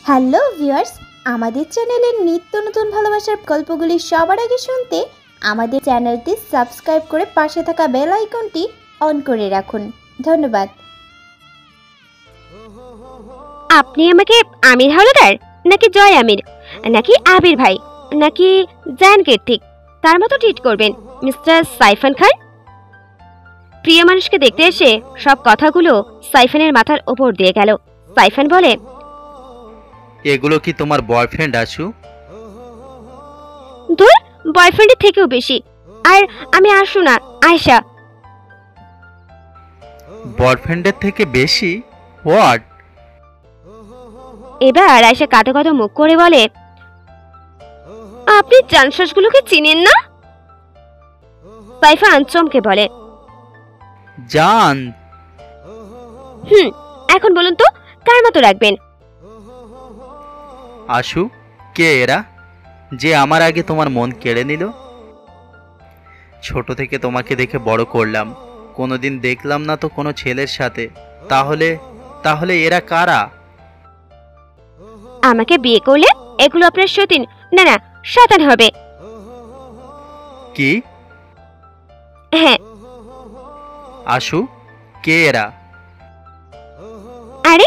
Hello viewers, আমাদের চ্যানেলের নিত্য নতুন ভালোবাসার গল্পগুলি সবার আগে শুনতে আমাদের চ্যানেলটি সাবস্ক্রাইব করে পাশে থাকা বেল আইকনটি অন করে রাখুন। ধন্যবাদ। আপনি আমাকে আমির হাওলাদার নাকি জয় আমির নাকি আবির ভাই নাকি জায়ান কীর্তিক তার মতো ট্রিট করবেন মিস্টার সাইফান খান? প্রিয় মানুষকে দেখতে এসে সব কথাগুলো সাইফানের মাথার ওপর দিয়ে গেল। সাইফান বলে, এগুলো কি তোমার বয়ফ্রেন্ড আছু? ধুর, বয়ফ্রেন্ডের থেকেও বেশি। আর আমি আশু না, আয়শা। বয়ফ্রেন্ডের থেকে বেশি? হোয়াট? এবার আয়শা কাঁদো কাঁদো মুখ করে বলে, আপনি চানশ্বাসগুলোকে চিনেন না? সাইফান চমকে বলে, জান? এখন বলুন তো কার মতো রাখবেন? আশু, কে এরা যে আমার আগে তোমার মন কেড়ে নিল? ছোট থেকে তোমাকে দেখে বড় করলাম, কোনোদিন দেখলাম না তো কোনো ছেলের সাথে। তাহলে তাহলে এরা কারা? আমাকে বিয়ে করলে এগুলো আপনার সতীন, না না শয়তান হবে। কি? হ্যাঁ। আশু, কে এরা? আরে,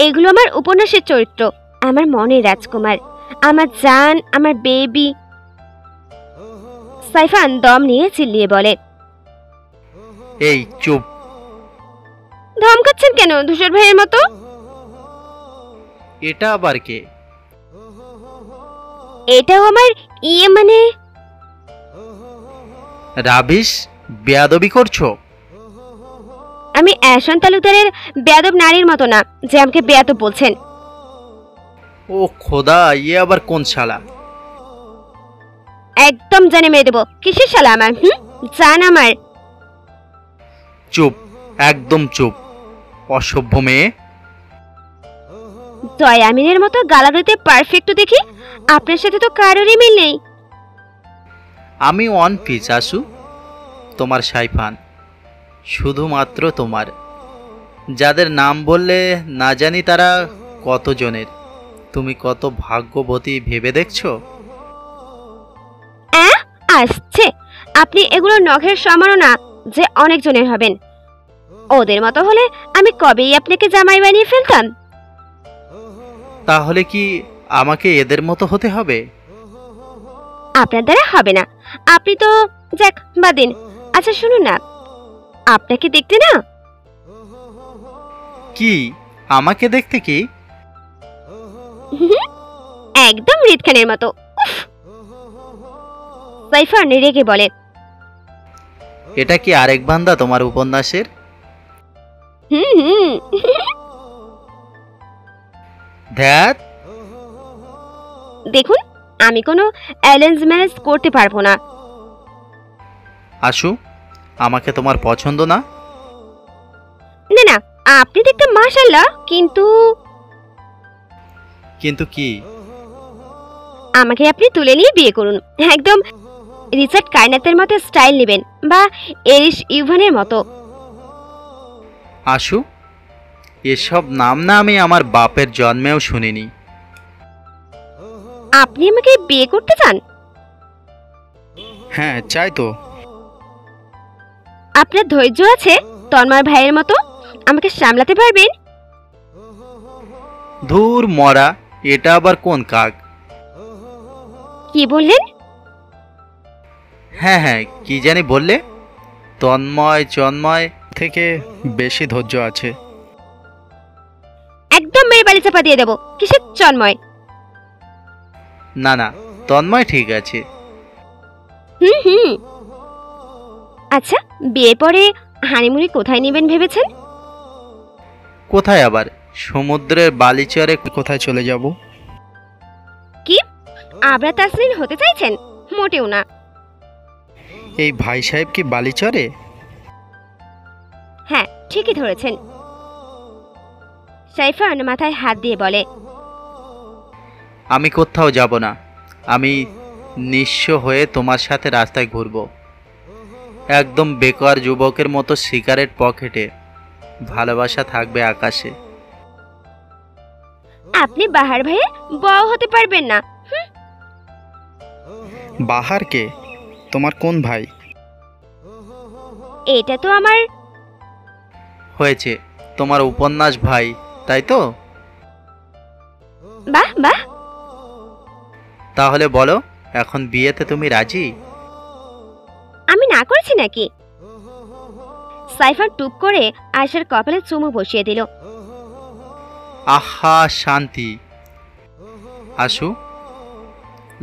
এগুলো আমার উপন্যাসের চরিত্র, আমার মনের রাজকুমার, আমার জান, আমার বেবি। সাইফান দম নিয়ে চিল্লিয়ে বলে, এই চুপ! ধমকাচ্ছেন কেন ধূসর ভাইয়ের মতো? এটা আবার কে? এটাও আমার মানে রাবিশ, বেয়াদবি করছো? আমি অ্যাশন তালুকদারের বেয়াদব নারীর মতো না যে আমাকে বেয়াদব বলছেন। ও খোদা, ইয়ে আবার কোন শালা? একদম জানে মেরে দেবো। কিসের শালা আমার? জান আমার। চুপ, একদম চুপ, অসভ্য মেয়ে। জয় আমিনের মতো গালাগালিতে পারফেক্ট দেখি আপনার সাথে তো কারোরই মিল নেই। আমি ওয়ান পিস আশু, তোমার সাইফান, শুধুমাত্র তোমার। যাদের নাম বললে না জানি তারা কতজনের। তুমি কত ভাগ্যবতী ভেবে দেখছো? আসছে, আপনি এগুলো নখের সমানও না যে অনেক জনের হবেন। ওদের মতো হলে আমি কবেই আপনাকে জামাই বানিয়ে ফেলতাম। তাহলে কি আমাকে এদের মতো হতে হবে? আপনার দ্বারা হবে না, আপনি তো যাক বাদিন। আচ্ছা শুনুন না, আপনাকে দেখতে না। কি আমাকে দেখতে? কি একদম মৃত খানের মতো। সাইফান রেগে বলে, এটা কি আরেক বান্দা তোমার উপন্যাসের? ধ্যাত, দেখুন, আমি কোনো অ্যারেঞ্জ ম্যারেজ করতে পারবো না। আশু, আমাকে তোমার পছন্দ না? না না, আপনি দেখতে মাশাআল্লাহ, কিন্তু কিন্তু কি? আমাকে আপনি তুলে নিয়ে বিয়ে করুন। একদম রিচার্ড কাইনাতের মতো স্টাইল নেবেন, বা এরিশ ইভানের মতো। আশু, এসব নাম না আমি আমার বাপের জন্মেও শুনিনি। আপনি আমাকে বিয়ে করতে চান? হ্যাঁ, চাই তো। আপনার ধৈর্য আছে তন্ময় ভাইয়ের মতো? আমাকে সামলাতে পারবেন? ধুর মরা, এটা আবার কোন কাক? কি বললেন? হ্যাঁ হ্যাঁ, কি জানি বললে? তন্ময় থেকে বেশি ধৈর্য আছে। একদম মেরে বালি চাপা দিয়ে দেবো। কিসের চন্ময়? না না, তন্ময় ঠিক আছে। আচ্ছা, বিয়ের পরে হানিমুনে কোথায় নেবেন ভেবেছেন? কোথায় আবার? সমুদ্রের বালিচরে কোথায় চলে যাব? কি আবরা তাসরিন হতে চাইছেন? মোটেও না। এই ভাই সাহেব কি বালিচরে? হ্যাঁ, ঠিকই ধরেছেন। সাইফান মাথায় হাত দিয়ে বলে, আমি কোথাও যাব না। আমি নিঃস্ব হয়ে তোমার সাথে রাস্তায় ঘুরব, একদম বেকার যুবকের মতো সিগারেট পকেটে। ভালোবাসা থাকবে আকাশে। আপনি বাহার ভাইয়ের বউ হতে পারবেন না। বাহার কে? তোমার কোন ভাই? এটা তো আমার হয়েছে, তোমার উপন্যাস ভাই, তাই তো? বাহ বাহ। তাহলে বলো, এখন বিয়েতে তুমি রাজি? আমি না করেছি নাকি? সাইফান টুপ করে আয়শার কপালে চুমু বসিয়ে দিল। আহা শান্তি। আশু,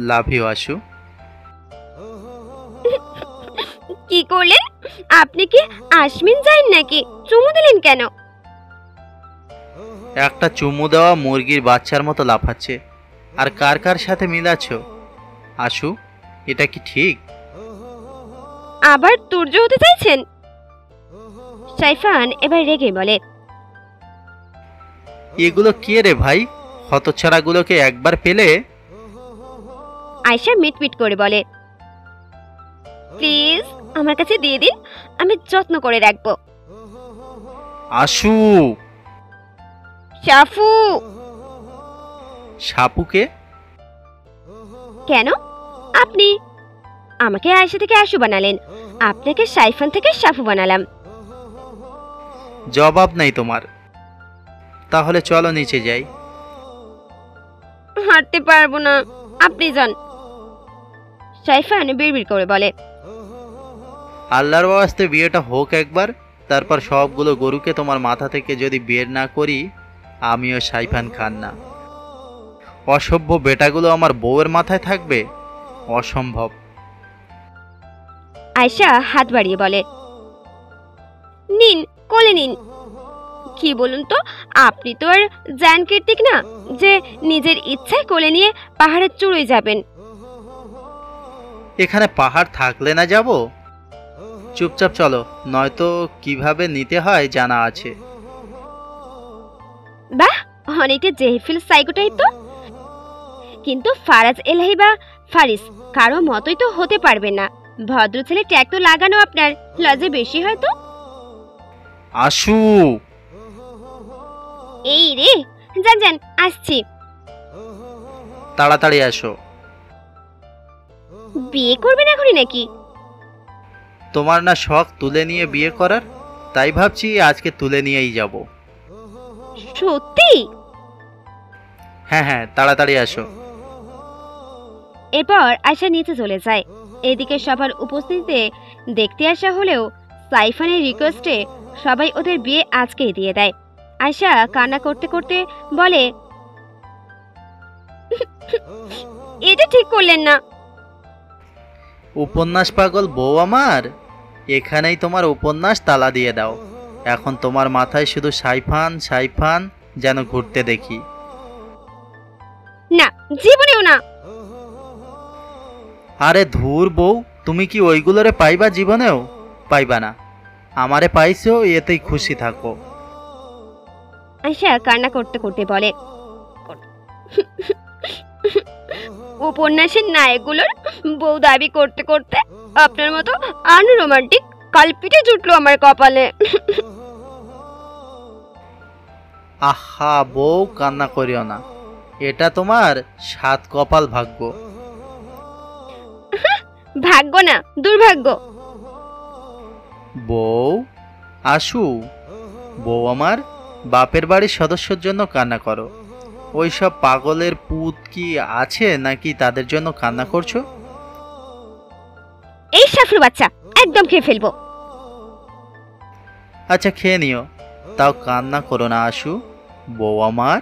লাভ ইউ আশু। কি করলেন? আপনি কি আসমিন যান নাকি? চুমু দিলেন কেন? একটা চুমু দেওয়া মুরগির বাচ্চার মতো লাফাচ্ছে, আর কার কার সাথে মিলাচ্ছ? আশু, এটা কি ঠিক? আবার তুর্য হতে চাইছেন? সাইফান এবার রেগে বলে, এগুলো কে রে ভাই? হতচ্ছাড়াগুলোকে একবার পেলে। আয়শা মিটমিট করে বলে, প্লিজ আমার কাছে দিয়ে দিন, আমি যত্ন করে রাখবো। আশু। শাফু। সাপুকে? কেন? আপনি আমাকে আয়শা থেকে আশু বানালেন, আপনাকে সাইফান থেকে শাফু বানালাম। জবাব নেই তোমার। তাহলে চলো নিচে যাই। হাঁটতে পারবো না, আপনি যান। সাইফান বিড়বিড় করে বলে, আল্লাহর ওয়াস্তে বিয়েটা হোক একবার, তারপর সবগুলো গরুকে তোমার মাথা থেকে যদি বের না করি, আমিও সাইফান খান না। অসভ্য বেটাগুলো আমার বউয়ের মাথায় থাকবে? অসম্ভব। আয়শা হাত বাড়িয়ে বলে, নিন, কোলে নিন। কি বলুন তো, আপনি তো আর জ্যান কীর্তিক না যে নিজের ইচ্ছায় কোলে নিয়ে পাহাড়ের চূড়োয় যাবেন। এখানে পাহাড় থাকলে না যাব? চুপচাপ চলো, নয়তো কিভাবে নিতে হয় জানা আছে। বাহ, অনেকটা জেহিফিল সাইকো টাইপ তো। কিন্তু ফারাজ এলাহি বা ফারিস কারো মতোই তো হতে পারবেন না। ভদ্র ছেলে ট্যাগ তো লাগানো আপনার লজে বেশি হয়তো। আশু। এই রে, যান যান, আসছি। তাড়াতাড়ি আসো। বিয়ে করবেন এখনই নাকি? তোমার না শখ তুলে নিয়ে বিয়ে করার, তাই ভাবছি আজকে তুলে নিয়েই যাব। সত্যি? হ্যাঁ হ্যাঁ, তাড়াতাড়ি আসো। এরপর আয়শা নিচে চলে যায়। এদিকে সবার উপস্থিতিতে দেখতে আসা হলেও সাইফানের রিকোয়েস্টে সবাই ওদের বিয়ে আজকেই দিয়ে দেয়। আয়শা কান্না করতে করতে বলে, এটা ঠিক করলেন না। উপন্যাস পাগল বউ আমার, এখানেই তোমার উপন্যাস তালা দিয়ে দাও। এখন তোমার মাথায় শুধু সাইফান সাইফান যেন ঘুরতে দেখি। না, জীবনেও না। আরে ধুর বউ, তুমি কি ওইগুলোরে পাইবা? জীবনেও পাইবা না। আমারে পাইছো, এতেই খুশি থাকো। আয়শা কান্না করতে করতে বলে, উপন্যাসের নায়কগুলোর বউ দাবি করতে করতে আপনার মতো আনরোমান্টিক কালপিটে জুটলো আমার কপালে। আহা বউ, কান্না করিও না, এটা তোমার সাত কপাল ভাগ্য। ভাগ্য না, দুর্ভাগ্য। বউ আশু, বউ আমার, বাপের বাড়ির সদস্যর জন্য কান্না করো। ওইসব পাগলের পুত কি আছে নাকি তাদের জন্য কান্না করছো? এই সাফরু বাচ্চা, একদম খেয়ে ফেলবো। আচ্ছা খেয়ে নিও, তাও কান্না করো না আশু, বউ আমার।